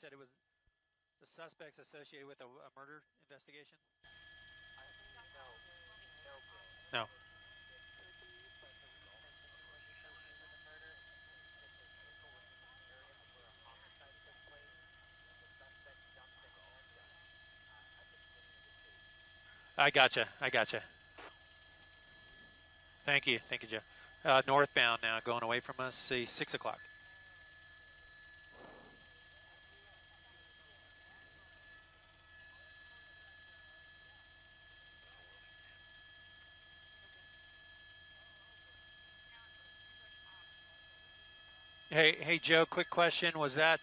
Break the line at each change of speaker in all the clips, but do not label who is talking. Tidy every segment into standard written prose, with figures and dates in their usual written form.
said it was the suspects associated with a murder investigation? No. I gotcha. I gotcha. Thank you, Joe. Northbound now, going away from us. See, 6 o'clock. Hey, Joe. Quick question: was that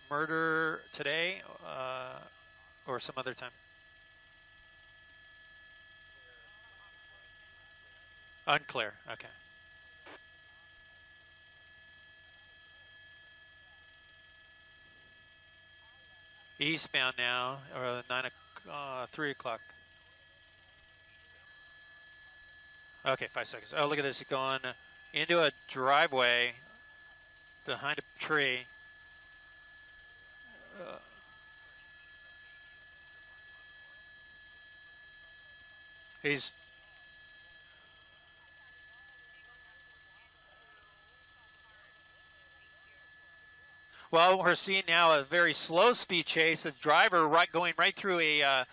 murder today, or some other time? Unclear. Okay. Eastbound now, or 3 o'clock. Okay, 5 seconds. Oh, look at this. Going into a driveway behind a tree. He's well, we're seeing now a very slow speed chase. The driver going right through a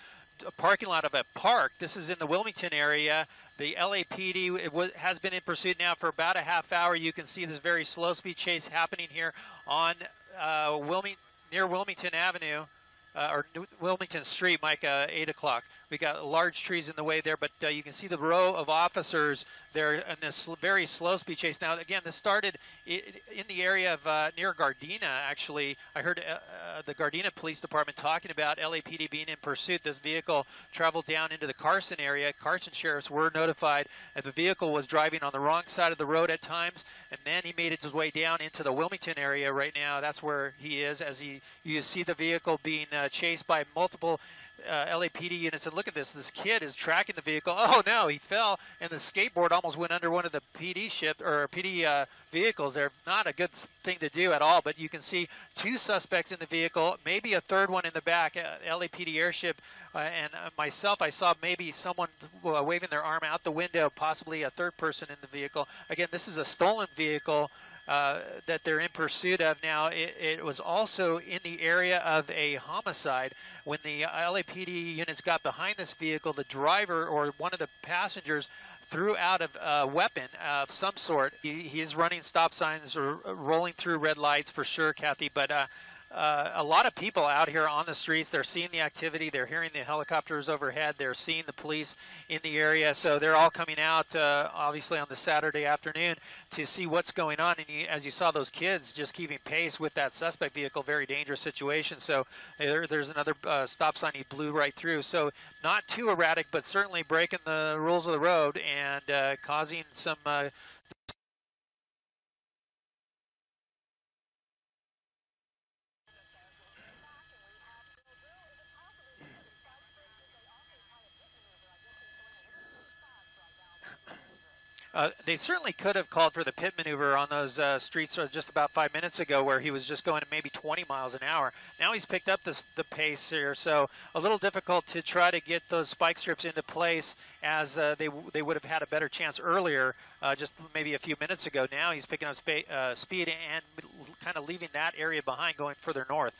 parking lot of a park. This is in the Wilmington area. The LAPD has been in pursuit now for about a half hour. You can see this very slow speed chase happening here on near Wilmington Avenue. Or Wilmington Street, Mike, 8 o'clock. We got large trees in the way there, but you can see the row of officers there in this very slow speed chase. Now, again, this started in the area of near Gardena, actually. I heard the Gardena Police Department talking about LAPD being in pursuit. This vehicle traveled down into the Carson area. Carson sheriffs were notified that the vehicle was driving on the wrong side of the road at times, and then he made his way down into the Wilmington area right now. That's where he is, as you see the vehicle being chased by multiple LAPD units. And look at this kid is tracking the vehicle. Oh no, he fell, and the skateboard almost went under one of the PD vehicles. They're not a good thing to do at all, but you can see 2 suspects in the vehicle, maybe a third one in the back. LAPD airship and myself, I saw maybe someone waving their arm out the window, possibly a third person in the vehicle. Again, this is a stolen vehicle that they're in pursuit of now. It was also in the area of a homicide. When the LAPD units got behind this vehicle, the driver or one of the passengers threw out a weapon of some sort. He is running stop signs or rolling through red lights for sure, Kathy, but a lot of people out here on the streets. They're seeing the activity. They're hearing the helicopters overhead. They're seeing the police in the area. So they're all coming out, obviously, on the Saturday afternoon to see what's going on. And as you saw, those kids just keeping pace with that suspect vehicle, very dangerous situation. So there's another stop sign he blew right through. So not too erratic, but certainly breaking the rules of the road and causing some they certainly could have called for the pit maneuver on those streets just about 5 minutes ago, where he was just going at maybe 20 miles an hour. Now he's picked up the pace here, so a little difficult to try to get those spike strips into place, as they would have had a better chance earlier, just maybe a few minutes ago. Now he's picking up speed and kind of leaving that area behind, going further north.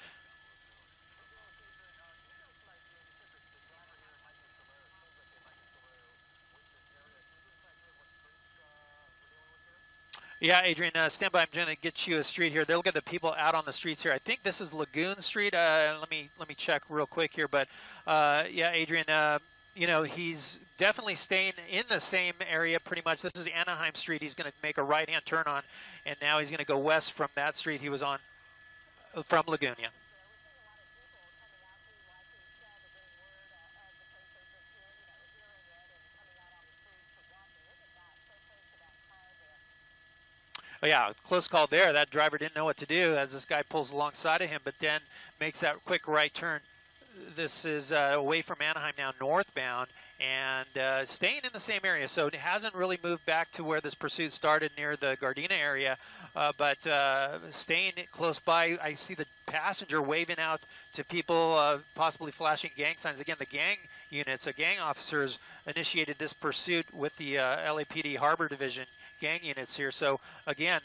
Yeah, Adrian, stand by. I'm going to get you a street here. They'll get the people out on the streets here. I think this is Lagoon Street. Let me check real quick here. But yeah, Adrian, you know, he's definitely staying in the same area pretty much. This is Anaheim Street. He's going to make a right-hand turn on, and now he's going to go west from that street he was on from Lagoon. Yeah. Oh, yeah, close call there. That driver didn't know what to do as this guy pulls alongside of him, but then makes that quick right turn. This is away from Anaheim now, northbound, and staying in the same area. So it hasn't really moved back to where this pursuit started near the Gardena area, but staying close by. I see the passenger waving out to people, possibly flashing gang signs. Again, the gang units, gang officers initiated this pursuit with the LAPD Harbor Division gang units here. So again,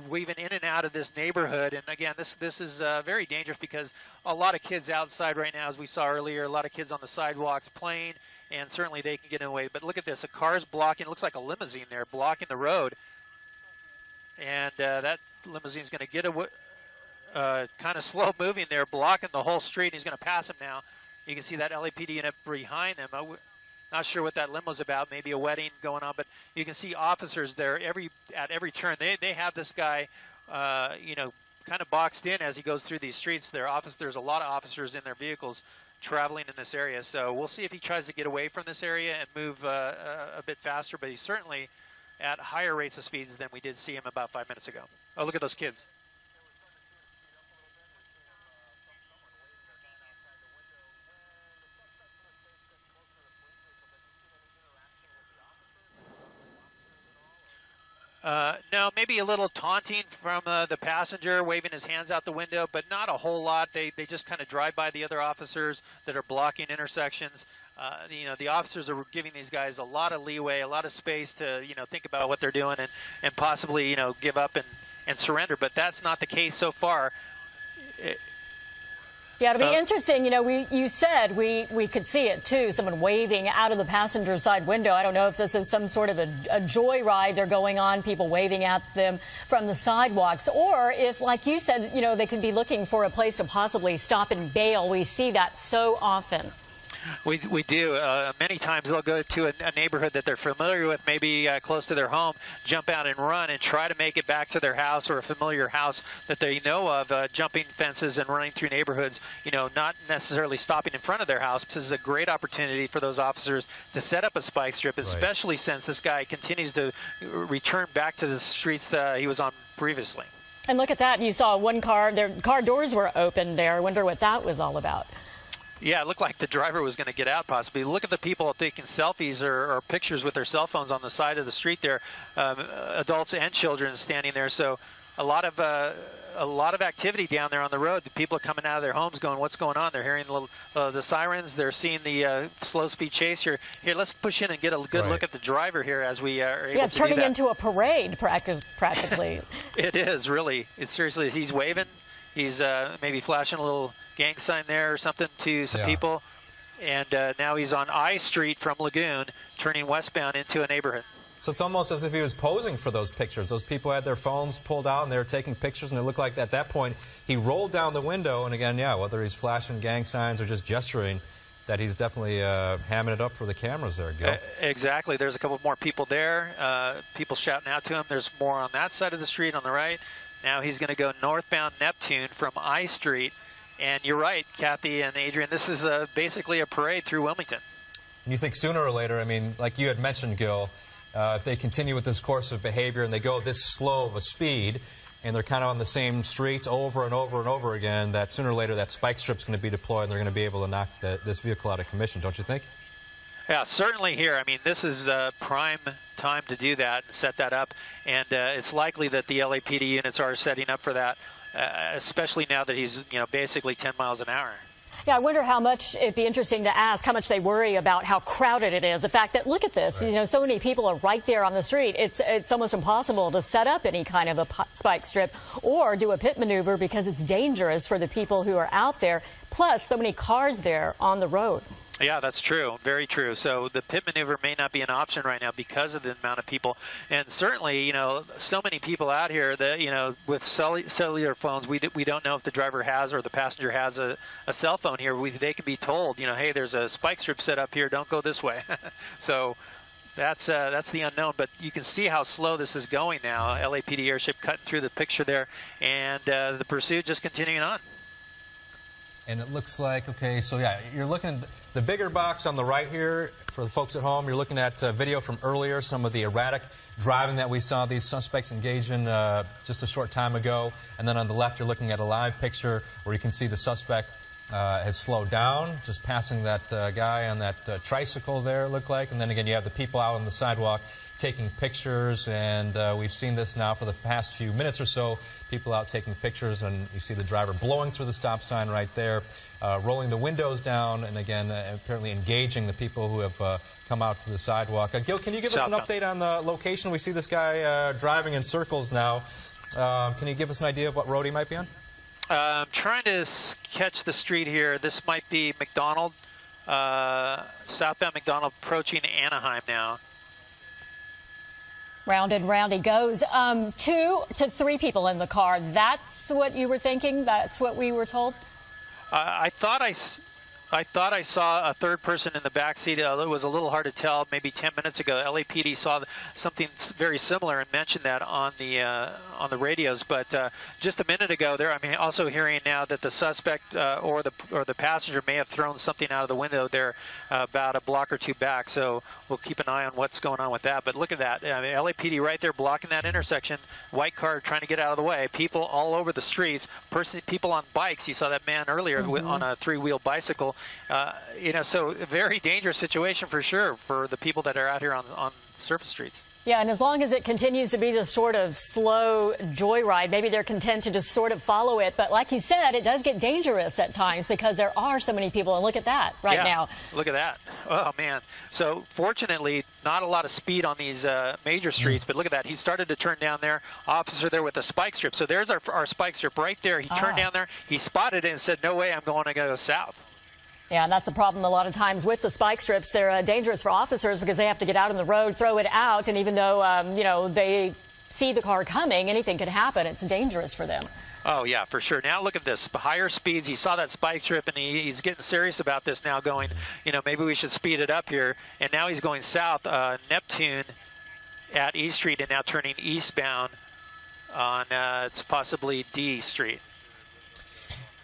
weaving in and out of this neighborhood, and again, this is very dangerous because a lot of kids outside right now, as we saw earlier, a lot of kids on the sidewalks playing, and certainly they can get in the way. But look at this, a car's blocking, it looks like a limousine there, blocking the road, and that limousine's going to get away, kind of slow moving there, blocking the whole street. He's going to pass him now. You can see that LAPD unit behind him. Not sure what that limo's about, maybe a wedding going on, but you can see officers there at every turn. They have this guy, you know, kind of boxed in as he goes through these streets. There's a lot of officers in their vehicles traveling in this area, so we'll see if he tries to get away from this area and move a bit faster, but he's certainly at higher rates of speeds than we did see him about 5 minutes ago. Oh, look at those kids. No, maybe a little taunting from the passenger, waving his hands out the window, but not a whole lot. They just kind of drive by the other officers that are blocking intersections. You know, the officers are giving these guys a lot of leeway, a lot of space to, you know, think about what they're doing and possibly, you know, give up and surrender. But that's not the case so far.
Yeah, it'll be interesting. You know, you said we could see it, too, someone waving out of the passenger side window. I don't know if this is some sort of a joyride they're going on, people waving at them from the sidewalks, or if, like you said, you know, they could be looking for a place to possibly stop and bail. We see that so often.
We do. Many times they'll go to a neighborhood that they're familiar with, maybe close to their home, jump out and run and try to make it back to their house or a familiar house that they know of, jumping fences and running through neighborhoods, you know, not necessarily stopping in front of their house. This is a great opportunity for those officers to set up a spike strip, especially since this guy continues to return back to the streets that he was on previously.
And look at that. You saw one car, their car doors were open there. I wonder what that was all about.
Yeah, it looked like the driver was going to get out possibly. Look at the people taking selfies or pictures with their cell phones on the side of the street there, adults and children standing there. So a lot of activity down there on the road. The people are coming out of their homes going, what's going on? They're hearing the sirens. They're seeing the slow-speed chase here. Here, let's push in and get a good look at the driver here as we are able to do that.
Yeah, it's turning into a parade practically.
It is, really. It's seriously, he's waving. He's maybe flashing a little gang sign there or something to some people. And now he's on I Street from Lagoon, turning westbound into a neighborhood.
So it's almost as if he was posing for those pictures. Those people had their phones pulled out and they were taking pictures, and it looked like at that point he rolled down the window. And again, yeah, whether he's flashing gang signs or just gesturing, that he's definitely hamming it up for the cameras there, Gil.
Exactly. There's a couple more people there, people shouting out to him. There's more on that side of the street on the right. Now he's going to go northbound Neptune from I Street. And you're right, Kathy and Adrian, this is basically a parade through Wilmington.
And you think sooner or later, I mean, like you had mentioned, Gil, if they continue with this course of behavior and they go this slow of a speed and they're kind of on the same streets over and over and over again, that sooner or later that spike strip's going to be deployed and they're going to be able to knock this vehicle out of commission, don't you think?
Yeah, certainly here. I mean, this is prime time to do that and set that up. And it's likely that the LAPD units are setting up for that. Especially now that he's, you know, basically 10 miles an hour.
Yeah, I wonder how much, it'd be interesting to ask how much they worry about how crowded it is. The fact that, look at this, you know, so many people are right there on the street. It's almost impossible to set up any kind of a spike strip or do a pit maneuver because it's dangerous for the people who are out there. Plus, so many cars there on the road.
Yeah, that's true. Very true. So the pit maneuver may not be an option right now because of the amount of people. And certainly, you know, so many people out here that, you know, with cellular phones, we don't know if the driver has or the passenger has a cell phone here. They can be told, you know, hey, there's a spike strip set up here. Don't go this way. So that's the unknown. But you can see how slow this is going now. LAPD airship cutting through the picture there. And the pursuit just continuing on.
And it looks like, okay, so yeah, you're looking at the bigger box on the right here for the folks at home. You're looking at video from earlier, some of the erratic driving that we saw these suspects engage in just a short time ago. And then on the left, you're looking at a live picture where you can see the suspect has slowed down, just passing that guy on that tricycle there, it looked like. And then again, you have the people out on the sidewalk taking pictures, and we've seen this now for the past few minutes or so, people out taking pictures, and you see the driver blowing through the stop sign right there, rolling the windows down, and again, apparently engaging the people who have come out to the sidewalk. Gil, can you give us an update on the location? We see this guy driving in circles now. Can you give us an idea of what road he might be on?
I'm trying to catch the street here. This might be McDonald, southbound McDonald, approaching Anaheim now.
Round and round he goes. 2 to 3 people in the car. That's what you were thinking? That's what we were told?
I thought I saw a third person in the back seat. It was a little hard to tell. Maybe 10 minutes ago, LAPD saw something very similar and mentioned that on the radios. But just a minute ago, I'm also hearing now that the suspect or the passenger may have thrown something out of the window there about a block or two back. So we'll keep an eye on what's going on with that. But look at that, LAPD right there blocking that intersection. White car trying to get out of the way. People all over the streets. People on bikes. You saw that man earlier on a 3-wheel bicycle. So a very dangerous situation for sure for the people that are out here on surface streets.
Yeah, and as long as it continues to be this sort of slow joyride, maybe they're content to just sort of follow it. But like you said, it does get dangerous at times because there are so many people. And look at that now.
Look at that. Oh, man. So fortunately, not a lot of speed on these major streets. But look at that. He started to turn down there. Officer there with the spike strip. So there's our spike strip right there. He turned down there. He spotted it and said, no way, I'm going to go south.
Yeah, and that's a problem a lot of times with the spike strips. They're dangerous for officers because they have to get out on the road, throw it out, and even though, they see the car coming, anything could happen. It's dangerous for them.
Oh, yeah, for sure. Now look at this. Higher speeds. He saw that spike strip, and he's getting serious about this now, going, maybe we should speed it up here. And now he's going south, Neptune at E Street, and now turning eastbound on it's possibly D Street.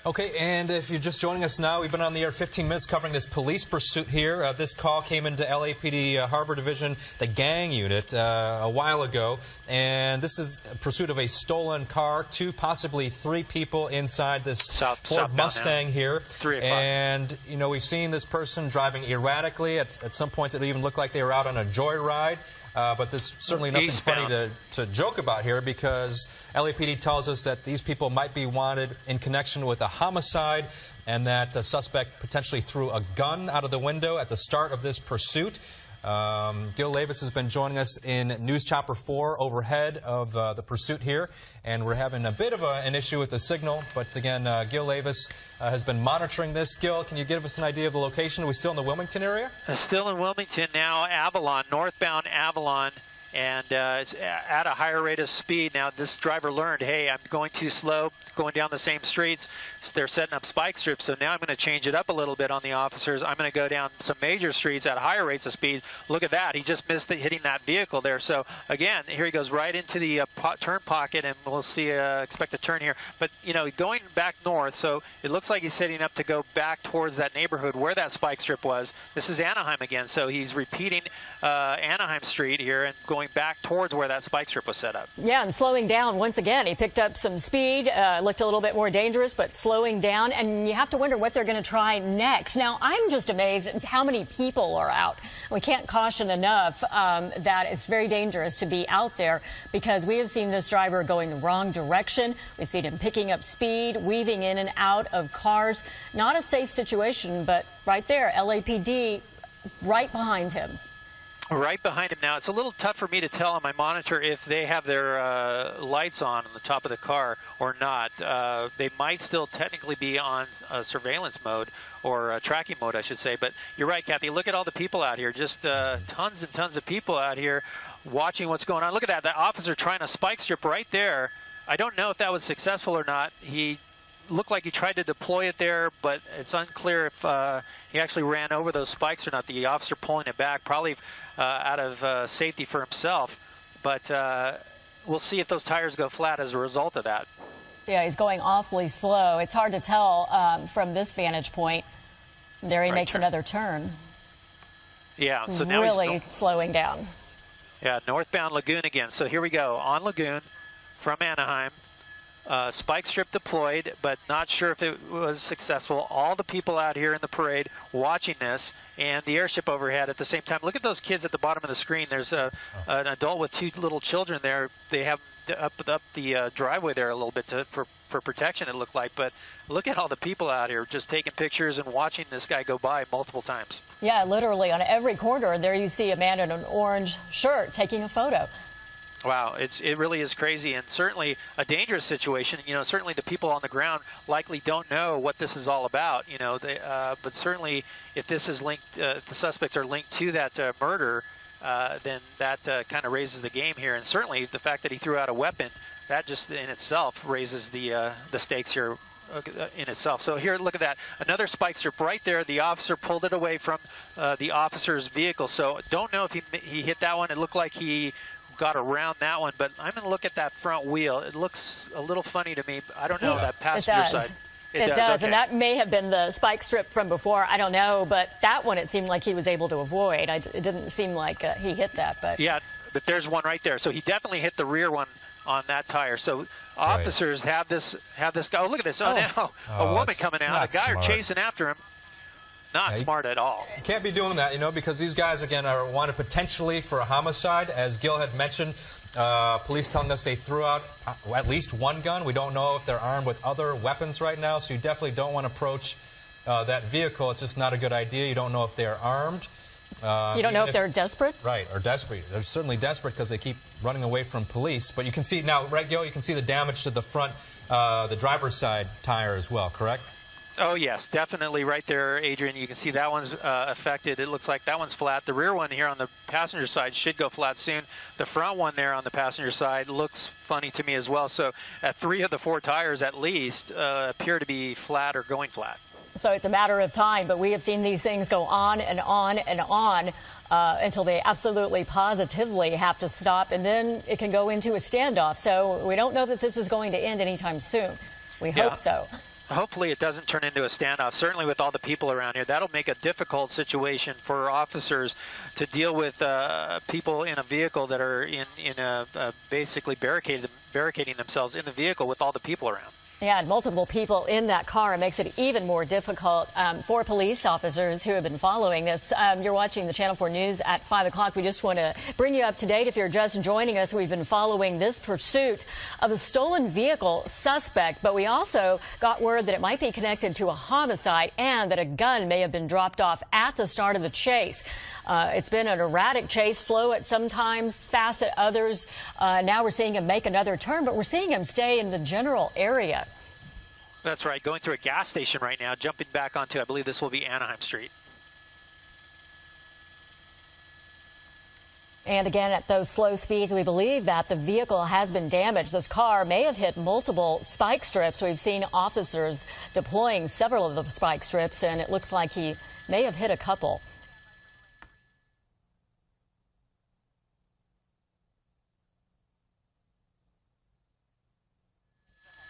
Okay, and if you're just joining us now, we've been on the air 15 minutes covering this police pursuit here. This call came into LAPD Harbor Division, the gang unit, a while ago. And this is a pursuit of a stolen car, 2, possibly 3 people inside this Ford Mustang here.
3 o'clock.
And, we've seen this person driving erratically. At some points, it even looked like they were out on a joyride. But there's certainly nothing funny to joke about here because LAPD tells us that these people might be wanted in connection with a homicide and that the suspect potentially threw a gun out of the window at the start of this pursuit. Gil Levis has been joining us in News Chopper 4 overhead of the pursuit here, and we're having a bit of an issue with the signal. But again, Gil Levis has been monitoring this. Gil, can you give us an idea of the location? Are we still in the Wilmington area?
Still in Wilmington now, Avalon, northbound Avalon. And it's at a higher rate of speed. Now, this driver learned, hey, I'm going too slow, going down the same streets. So they're setting up spike strips. So now I'm going to change it up a little bit on the officers. I'm going to go down some major streets at higher rates of speed. Look at that. He just missed hitting that vehicle there. So, again, here he goes right into the turn pocket, and we'll see, expect a turn here. But, going back north, so it looks like he's setting up to go back towards that neighborhood where that spike strip was. This is Anaheim again. So he's repeating Anaheim Street here and going back towards where that spike strip was set up.
Yeah, and slowing down once again. He picked up some speed, looked a little bit more dangerous, but slowing down. And you have to wonder what they're going to try next. Now, I'm just amazed at how many people are out. We can't caution enough that it's very dangerous to be out there because we have seen this driver going the wrong direction. We've seen him picking up speed, weaving in and out of cars. Not a safe situation, but right there, LAPD right behind him.
Right behind him now. It's a little tough for me to tell on my monitor if they have their lights on the top of the car or not. They might still technically be on surveillance mode or tracking mode, I should say. But you're right, Kathy. Look at all the people out here. Just tons and tons of people out here watching what's going on. Look at that. That officer trying to spike strip right there. I don't know if that was successful or not. He looked like he tried to deploy it there, but it's unclear if he actually ran over those spikes or not. The officer pulling it back, probably out of safety for himself. But we'll see if those tires go flat as a result of that.
Yeah, he's going awfully slow. It's hard to tell from this vantage point. There he makes another turn.
Yeah, so now
really slowing down.
Yeah, northbound Lagoon again. So here we go on Lagoon from Anaheim. spike strip deployed, but not sure if it was successful. All the people out here in the parade watching this, and the airship overhead at the same time. Look at those kids at the bottom of the screen. There's an adult with 2 little children there. They have up the driveway there a little bit for protection, it looked like. But look at all the people out here just taking pictures and watching this guy go by multiple times.
Yeah, literally on every corner there you see a man in an orange shirt taking a photo.
Wow, it really is crazy, and certainly a dangerous situation. You know, certainly the people on the ground likely don't know what this is all about. You know, but certainly if this is linked, if the suspects are linked to that murder, then that kind of raises the game here. And certainly the fact that he threw out a weapon, that just in itself raises the stakes here in itself. So here, look at that, another spike strip right there. The officer pulled it away from the officer's vehicle. So don't know if he hit that one. It looked like he got around that one, but I'm going to look at that front wheel. It looks a little funny to me. I don't know that passenger side.
It does,
okay.
And that may have been the spike strip from before. I don't know, but that one it seemed like he was able to avoid. It didn't seem like he hit that, but
yeah, but there's one right there. So he definitely hit the rear one on that tire. So officers have this guy. Oh, look at this! Oh, now a woman coming out, a guy chasing after him. Not smart at all.
You can't be doing that, you know, because these guys, again, are wanted potentially for a homicide. As Gil had mentioned, police telling us they threw out at least one gun. We don't know if they're armed with other weapons right now, so you definitely don't want to approach that vehicle. It's just not a good idea. You don't know if they're armed.
You don't know if they're desperate?
Right, or desperate. They're certainly desperate because they keep running away from police. But you can see now, right, Gil, you can see the damage to the front, the driver's side tire as well, correct?
Oh, yes, definitely right there, Adrian. You can see that one's affected. It looks like that one's flat. The rear one here on the passenger side should go flat soon. The front one there on the passenger side looks funny to me as well. So 3 of the 4 tires at least appear to be flat or going flat.
So it's a matter of time, but we have seen these things go on and on and on until they absolutely positively have to stop, and then it can go into a standoff. So we don't know that this is going to end anytime soon. We hope so.
Hopefully it doesn't turn into a standoff. Certainly with all the people around here, that'll make a difficult situation for officers to deal with people in a vehicle that are basically barricading themselves in the vehicle with all the people around.
Yeah, and multiple people in that car. It makes it even more difficult for police officers who have been following this. You're watching the Channel 4 News at 5 o'clock. We just want to bring you up to date. If you're just joining us, we've been following this pursuit of a stolen vehicle suspect, but we also got word that it might be connected to a homicide and that a gun may have been dropped off at the start of the chase. It's been an erratic chase, slow at some times, fast at others. Now we're seeing him make another turn, but we're seeing him stay in the general area.
That's right, going through a gas station right now, jumping back onto, I believe this will be Anaheim Street.
And again, at those slow speeds, we believe that the vehicle has been damaged. This car may have hit multiple spike strips. We've seen officers deploying several of the spike strips, and it looks like he may have hit a couple.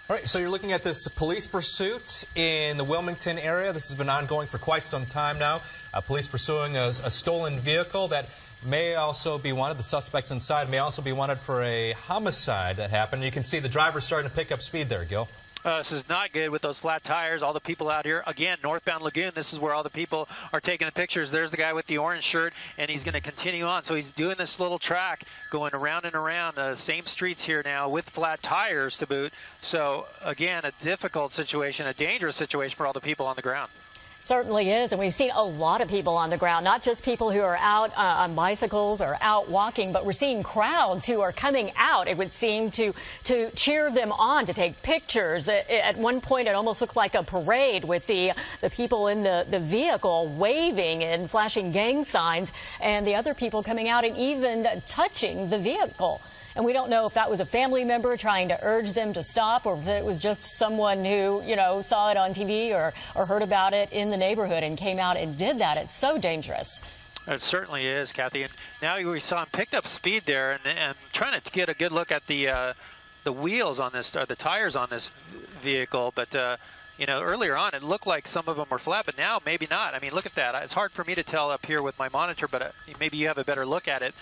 All right, so you're looking at this police pursuit in the Wilmington area. This has been ongoing for quite some time now. Police pursuing a stolen vehicle that may also be wanted. The suspects inside may also be wanted for a homicide that happened. You can see the driver starting to pick up speed there, Gil.
This is not good with those flat tires. All the people out here, again, northbound Lagoon, this is where all the people are taking the pictures. There's the guy with the orange shirt, and he's going to continue on. So he's doing this little track going around and around the same streets here now with flat tires to boot. So, again, a difficult situation, a dangerous situation for all the people on the ground.
Certainly is, and we've seen a lot of people on the ground, not just people who are out on bicycles or out walking, but we're seeing crowds who are coming out, it would seem, to cheer them on, to take pictures. At one point, it almost looked like a parade with the people in the vehicle waving and flashing gang signs, and the other people coming out and even touching the vehicle. And we don't know if that was a family member trying to urge them to stop, or if it was just someone who, you know, saw it on TV or heard about it in the neighborhood and came out and did that. It's so dangerous.
It certainly is, Kathy. And now we saw him picked up speed there and trying to get a good look at the wheels on this, or the tires on this vehicle. But, you know, earlier on, it looked like some of them were flat, but now maybe not. I mean, look at that. It's hard for me to tell up here with my monitor, but maybe you have a better look at it.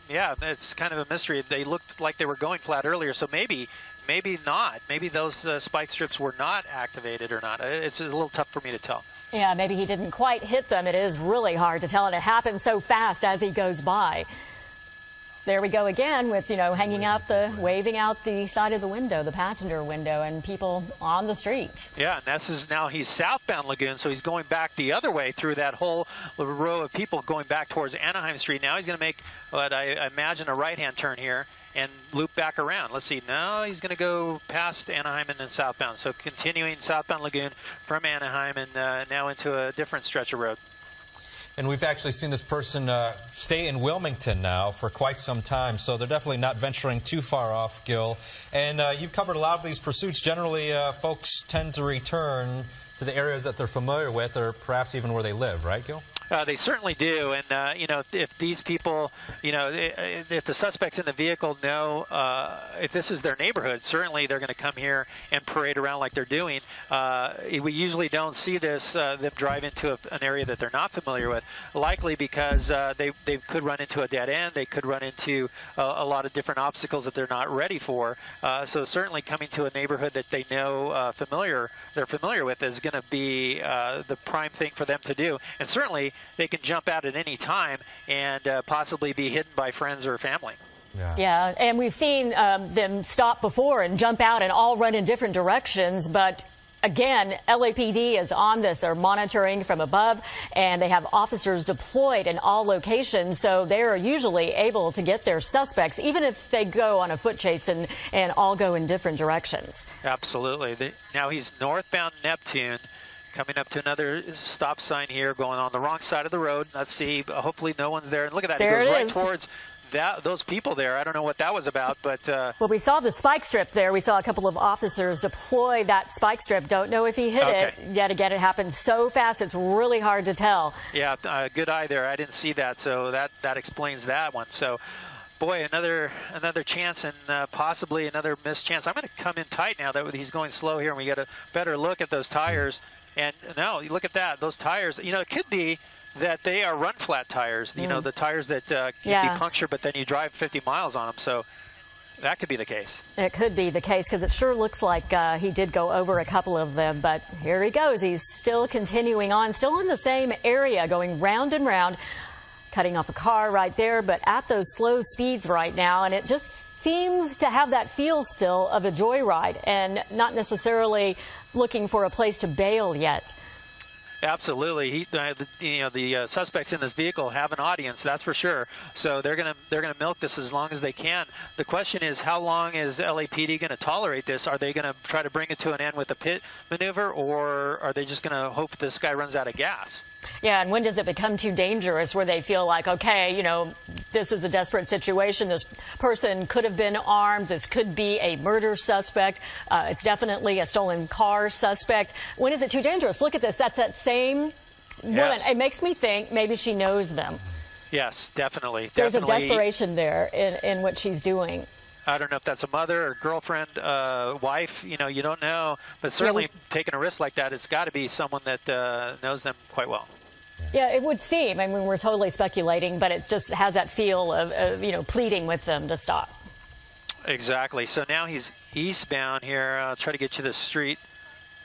yeah, it's kind of a mystery. They looked like they were going flat earlier, so maybe not. Maybe those spike strips were not activated or not. It's a little tough for me to tell.
Yeah, maybe he didn't quite hit them. It is really hard to tell, and it happens so fast as he goes by. There we go again with, waving out the side of the window, the passenger window, and people on the streets.
Yeah, and now he's southbound Lagoon, so he's going back the other way through that whole row of people going back towards Anaheim Street. Now he's going to make what I imagine a right-hand turn here and loop back around. Let's see. Now he's going to go past Anaheim and then southbound. So continuing southbound Lagoon from Anaheim and now into a different stretch of road.
And we've actually seen this person stay in Wilmington now for quite some time, so they're definitely not venturing too far off, Gil. And you've covered a lot of these pursuits. Generally, folks tend to return to the areas that they're familiar with, or perhaps even where they live, right, Gil?
They certainly do, and if these people, if the suspects in the vehicle know if this is their neighborhood, certainly they're going to come here and parade around like they're doing. We usually don't see this them drive into an area that they're not familiar with, likely because they could run into a dead end, they could run into a lot of different obstacles that they're not ready for. So certainly coming to a neighborhood that they know they're familiar with is going to be the prime thing for them to do, and certainly they can jump out at any time and possibly be hidden by friends or family.
Yeah, and we've seen them stop before and jump out and all run in different directions, but again, LAPD is on this. They're monitoring from above, and they have officers deployed in all locations, so they're usually able to get their suspects, even if they go on a foot chase and all go in different directions.
Absolutely. Now he's northbound Neptune, coming up to another stop sign here, going on the wrong side of the road. Let's see. Hopefully no one's there. And look at that.
There
it goes
it
right
is.
towards those people there. I don't know what that was about, but...
Well, we saw the spike strip there. We saw a couple of officers deploy that spike strip. Don't know if he hit it. Yet again, it happened so fast, it's really hard to tell. Yeah,
good eye there. I didn't see that, so that explains that one. So... boy, another chance and possibly another missed chance. I'm going to come in tight now that he's going slow here, and we get a better look at those tires. And no, you look at that. Those tires, it could be that they are run-flat tires, the tires that can be punctured, but then you drive 50 miles on them. So that could be the case.
It could be the case because it sure looks like he did go over a couple of them. But here he goes. He's still continuing on, still in the same area, going round and round, cutting off a car right there, but at those slow speeds right now, and it just seems to have that feel still of a joyride and not necessarily looking for a place to bail yet.
Absolutely, the suspects in this vehicle have an audience, that's for sure. So they're gonna milk this as long as they can. The question is, how long is the LAPD going to tolerate this? Are they going to try to bring it to an end with a pit maneuver, or are they just going to hope this guy runs out of gas?
Yeah, and when does it become too dangerous where they feel like, okay, this is a desperate situation. This person could have been armed. This could be a murder suspect. It's definitely a stolen car suspect. When is it too dangerous? Look at this. That's that same woman. It makes me think maybe she knows them.
Yes, definitely.
There's a desperation there in what she's doing.
I don't know if that's a mother or girlfriend, wife, you don't know. But certainly taking a risk like that, it's got to be someone that knows them quite well.
Yeah, it would seem. I mean, we're totally speculating, but it just has that feel of pleading with them to stop.
Exactly. So now he's eastbound here. I'll try to get you the street.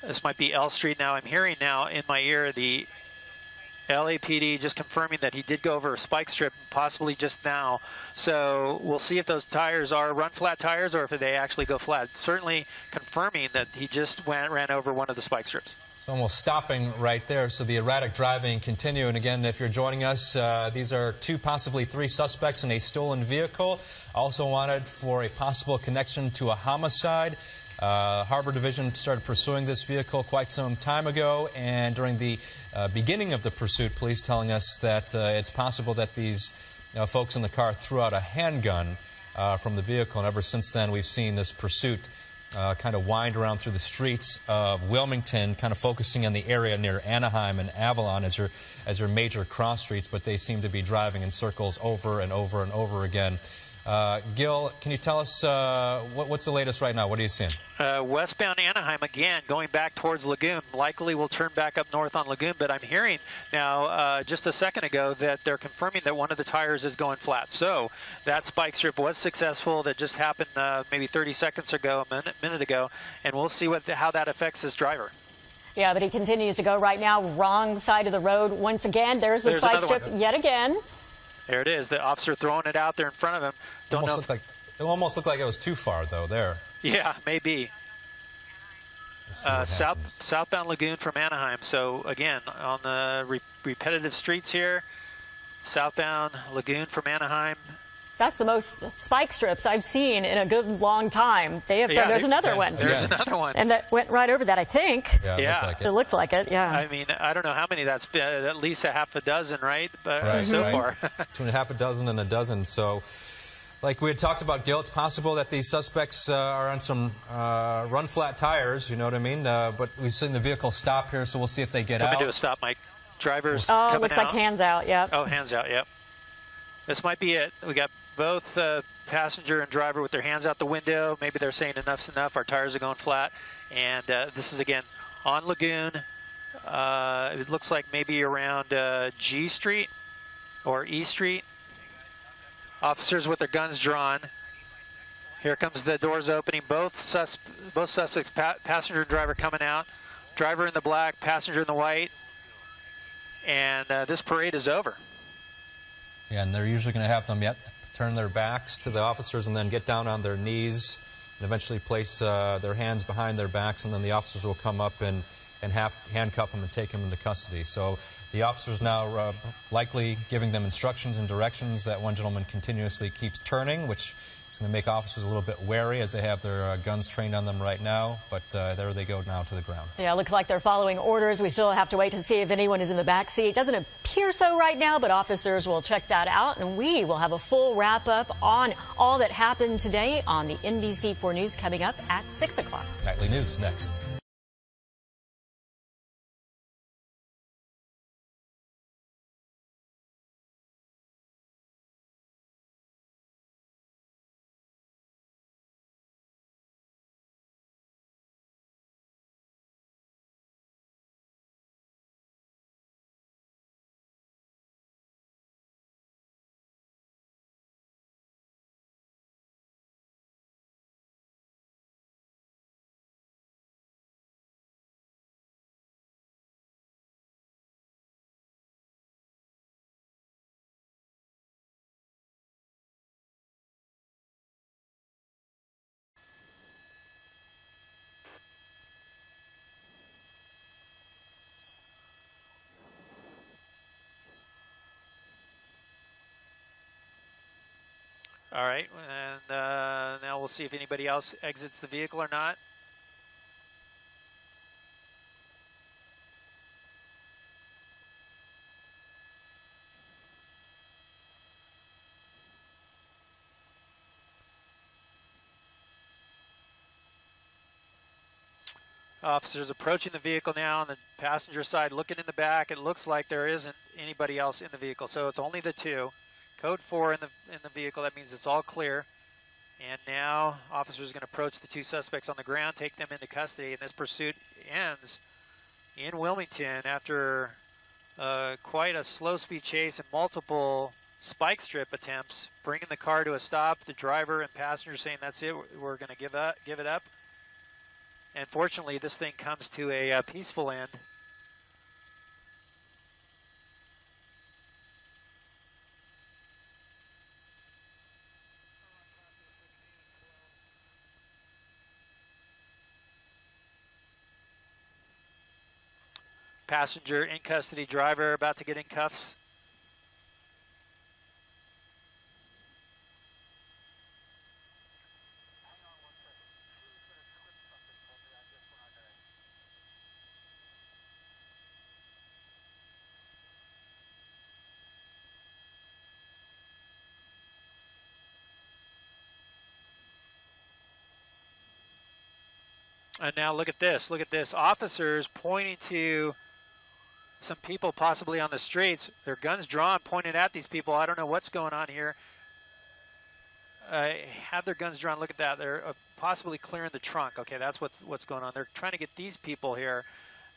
This might be L Street now. I'm hearing now in my ear the LAPD just confirming that he did go over a spike strip, possibly just now. So we'll see if those tires are run-flat tires or if they actually go flat. Certainly confirming that he just ran over one of the spike strips.
It's almost stopping right there, so the erratic driving continue. And again, if you're joining us, these are 2, possibly 3 suspects in a stolen vehicle, also wanted for a possible connection to a homicide. Harbor Division started pursuing this vehicle quite some time ago, and during the beginning of the pursuit, police telling us that it's possible that these folks in the car threw out a handgun from the vehicle, and ever since then we've seen this pursuit kind of wind around through the streets of Wilmington, kind of focusing on the area near Anaheim and Avalon as your major cross streets, but they seem to be driving in circles over and over and over again. Gil, can you tell us what's the latest right now? What are you seeing?
Westbound Anaheim again, going back towards Lagoon. Likely will turn back up north on Lagoon, but I'm hearing now just a second ago that they're confirming that one of the tires is going flat. So that spike strip was successful. That just happened maybe 30 seconds ago, a minute ago, and we'll see how that affects this driver.
Yeah, but he continues to go right now, wrong side of the road. Once again, there's the spike strip yet again.
There it is. The officer throwing it out there in front of him.
It almost looked like it was too far, though, there.
Yeah, maybe. Southbound Lagoon from Anaheim. So, again, on the repetitive streets here, southbound Lagoon from Anaheim.
That's the most spike strips I've seen in a good long time. They have done. There's another one.
There's another one.
And that went right over that, I think.
Yeah.
It looked like it, yeah.
I mean, I don't know how many that's been, at least a half a dozen, right? But so far.
Between a half a dozen and a dozen. So, like we had talked about, Gil, it's possible that these suspects are on some run-flat tires, you know what I mean? But we've seen the vehicle stop here, so we'll see if they get out.
Coming to a stop, Mike. Driver's coming out.
Looks like hands out, yep.
Oh, hands out, yep. This might be it. We got both passenger and driver with their hands out the window. Maybe they're saying enough's enough. Our tires are going flat. And this is, again, on Lagoon. It looks like maybe around G Street or E Street. Officers with their guns drawn. Here comes the doors opening. Both suspects, passenger and driver, coming out. Driver in the black, passenger in the white. And this parade is over.
Yeah, and they're usually going to have them turn their backs to the officers and then get down on their knees and eventually place their hands behind their backs, and then the officers will come up and handcuff them and take them into custody. So the officers now likely giving them instructions and directions. That one gentleman continuously keeps turning, which is going to make officers a little bit wary as they have their guns trained on them right now. But there they go now to the ground. Yeah,
it looks like they're following orders. We still have to wait to see if anyone is in the back seat. It doesn't appear so right now, but officers will check that out. And we will have a full wrap-up on all that happened today on the NBC4 News coming up at 6 o'clock.
Nightly News next.
All right, and now we'll see if anybody else exits the vehicle or not. Officers approaching the vehicle now on the passenger side, looking in the back. It looks like there isn't anybody else in the vehicle, so it's only the two. Code 4 in the vehicle. That means it's all clear. And now officers are going to approach the two suspects on the ground, take them into custody, and this pursuit ends in Wilmington after quite a slow-speed chase and multiple spike strip attempts, bringing the car to a stop. The driver and passenger saying, "That's it. We're going to give it up." And fortunately, this thing comes to a peaceful end. Passenger in custody, driver about to get in cuffs. And now look at this. Look at this. Officers pointing to some people possibly on the streets. Their guns drawn, pointed at these people. I don't know what's going on here. have their guns drawn. Look at that. They're possibly clearing the trunk. Okay, that's what's going on. They're trying to get these people here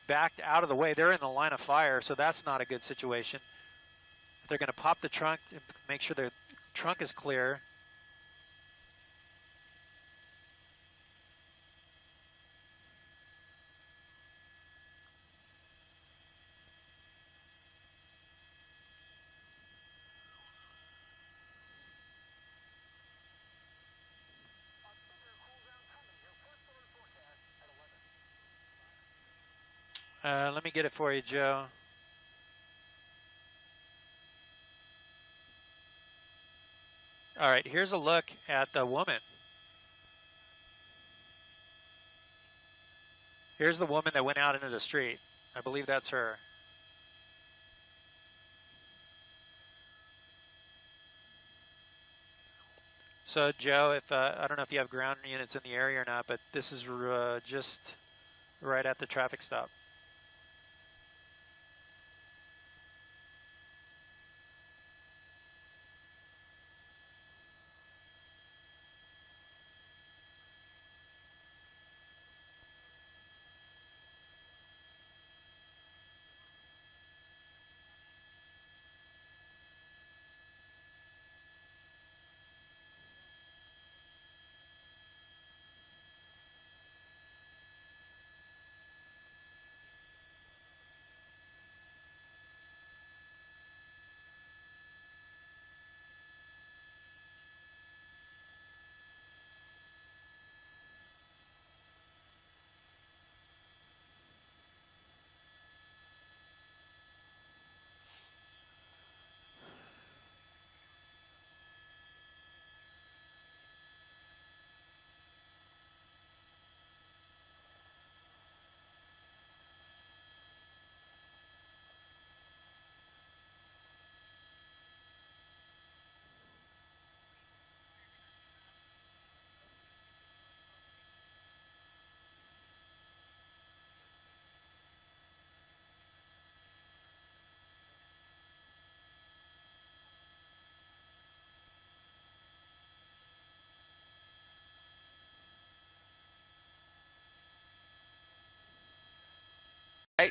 backed out of the way. They're in the line of fire, so that's not a good situation. They're going to pop the trunk and make sure their trunk is clear. Let me get it for you, Joe. All right, here's a look at the woman. Here's the woman that went out into the street. I believe that's her. So, Joe, if I don't know if you have ground units in the area or not, but this is just right at the traffic stop.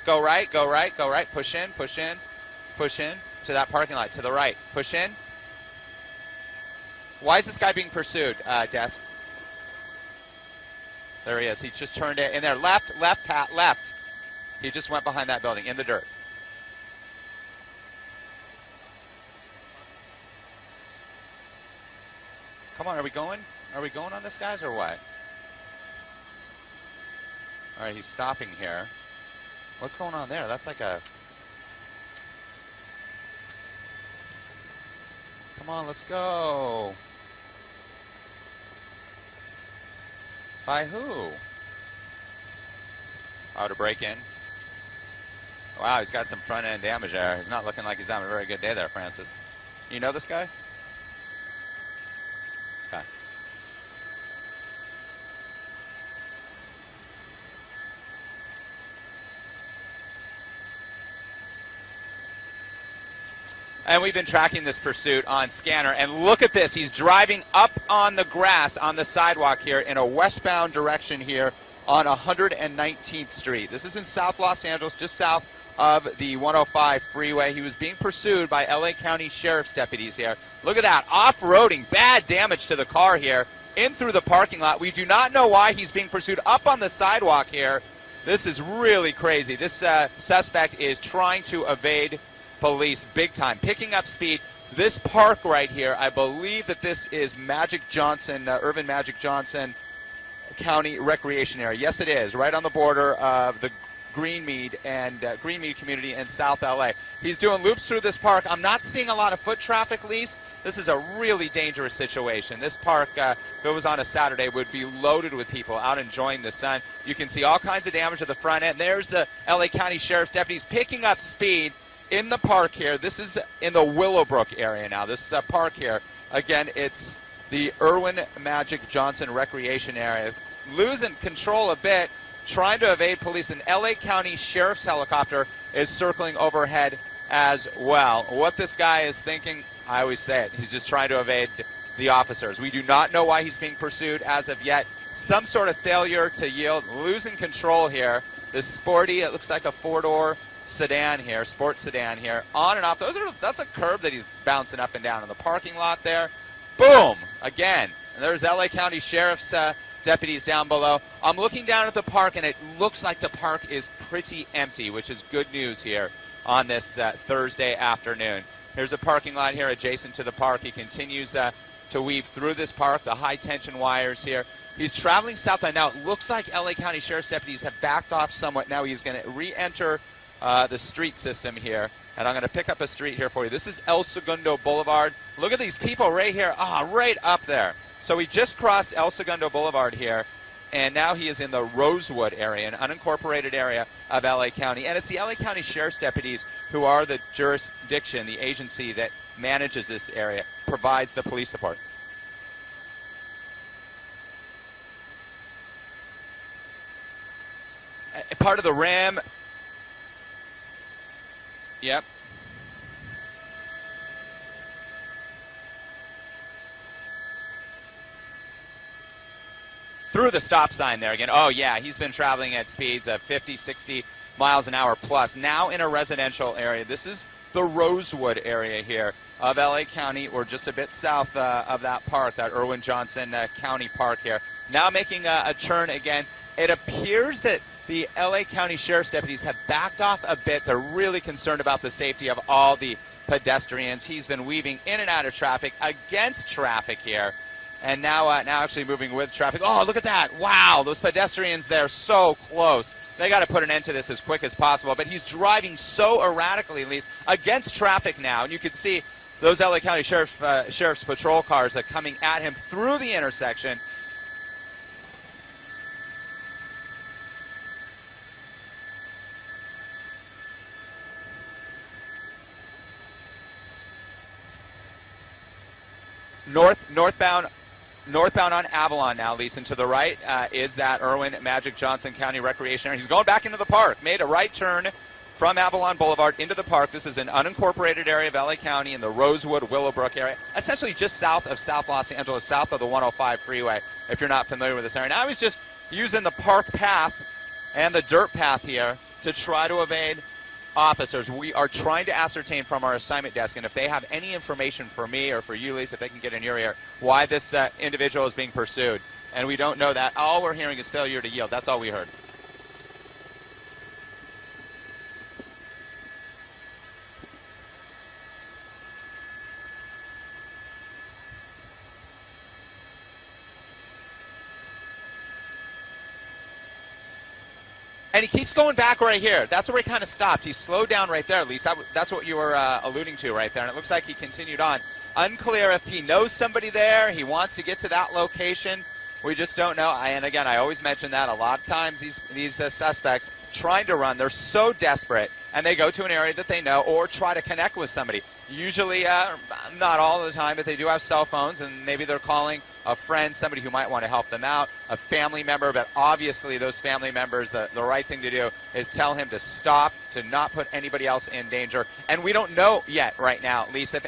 Go right, go right, go right. Push in, push in, push in to that parking lot. To the right. Push in. Why is this guy being pursued, Des? There he is. He just turned it in there. Left, left, Pat, left. He just went behind that building in the dirt. Come on, are we going? Are we going on this, guys, or what? All right, he's stopping here. What's going on there? That's like a... Come on, let's go. By who? Oh, to break in. Wow, he's got some front end damage there. He's not looking like he's having a very good day there, Francis. You know this guy? Okay. And we've been tracking this pursuit on scanner. And look at this. He's driving up on the grass on the sidewalk here in a westbound direction here on 119th Street. This is in South Los Angeles, just south of the 105 freeway. He was being pursued by LA County Sheriff's deputies here. Look at that. Off-roading. Bad damage to the car here. In through the parking lot. We do not know why he's being pursued up on the sidewalk here. This is really crazy. This suspect is trying to evade police big time, picking up speed. This park right here, I believe that this is Magic Johnson, Irvin Magic Johnson County Recreation Area. Yes, it is, right on the border of the Greenmead community in South LA. He's doing loops through this park. I'm not seeing a lot of foot traffic, Lise. This is a really dangerous situation. This park, if it was on a Saturday, would be loaded with people out enjoying the sun. You can see all kinds of damage to the front end. There's the LA County Sheriff's deputies picking up speed in the park here. This is in the Willowbrook area now. This park here, again, it's the Irvin Magic Johnson Recreation Area. Losing control a bit, trying to evade police. An LA County Sheriff's helicopter is circling overhead as well. What this guy is thinking, I always say it, he's just trying to evade the officers. We do not know why he's being pursued as of yet. Some sort of failure to yield, losing control here. This sporty, it looks like a four-door sedan here, sports sedan here, on and off. That's a curb that he's bouncing up and down in the parking lot there. Boom! Again. And there's LA County Sheriff's deputies down below. I'm looking down at the park, and it looks like the park is pretty empty, which is good news here on this Thursday afternoon. Here's a parking lot here adjacent to the park. He continues to weave through this park, the high-tension wires here. He's traveling southbound. Now, it looks like LA County Sheriff's deputies have backed off somewhat. Now he's going to re-enter the street system here. And I'm going to pick up a street here for you. This is El Segundo Boulevard. Look at these people right here. Right up there. So he just crossed El Segundo Boulevard here, and now he is in the Rosewood area, an unincorporated area of LA County. And it's the LA County Sheriff's deputies who are the jurisdiction, the agency that manages this area, provides the police support. Part of the rim. Yep. Through the stop sign there again. Oh, yeah, he's been traveling at speeds of 50, 60 miles an hour plus. Now in a residential area. This is the Rosewood area here of LA County. We're just a bit south of that park, that Irwin Johnson County Park here. Now making a turn again. It appears that the LA County Sheriff's deputies have backed off a bit. They're really concerned about the safety of all the pedestrians. He's been weaving in and out of traffic, against traffic here. And now actually moving with traffic. Oh, look at that. Wow, those pedestrians there so close. They got to put an end to this as quick as possible. But he's driving so erratically, at least, against traffic now. And you can see those LA County Sheriff's patrol cars are coming at him through the intersection. Northbound on Avalon now, Lisa. And to the right is that Irwin Magic Johnson County Recreation Area. He's going back into the park. Made a right turn from Avalon Boulevard into the park. This is an unincorporated area of LA County in the Rosewood, Willowbrook area, essentially just south of South Los Angeles, south of the 105 freeway, if you're not familiar with this area. Now he's just using the park path and the dirt path here to try to evade officers. We are trying to ascertain from our assignment desk, and if they have any information for me or for you, Lisa, if they can get in your ear, why this individual is being pursued. And we don't know that. All we're hearing is failure to yield. That's all we heard. And he keeps going back right here. That's where he kind of stopped. He slowed down right there, at least. That's what you were alluding to right there. And it looks like he continued on. Unclear if he knows somebody there. He wants to get to that location. We just don't know. And again, I always mention that a lot of times these suspects trying to run, they're so desperate, and they go to an area that they know or try to connect with somebody. Usually, not all the time, but they do have cell phones, and maybe they're calling a friend, somebody who might want to help them out, a family member. But obviously, those family members, the right thing to do is tell him to stop, to not put anybody else in danger. And we don't know yet right now, Lisa, if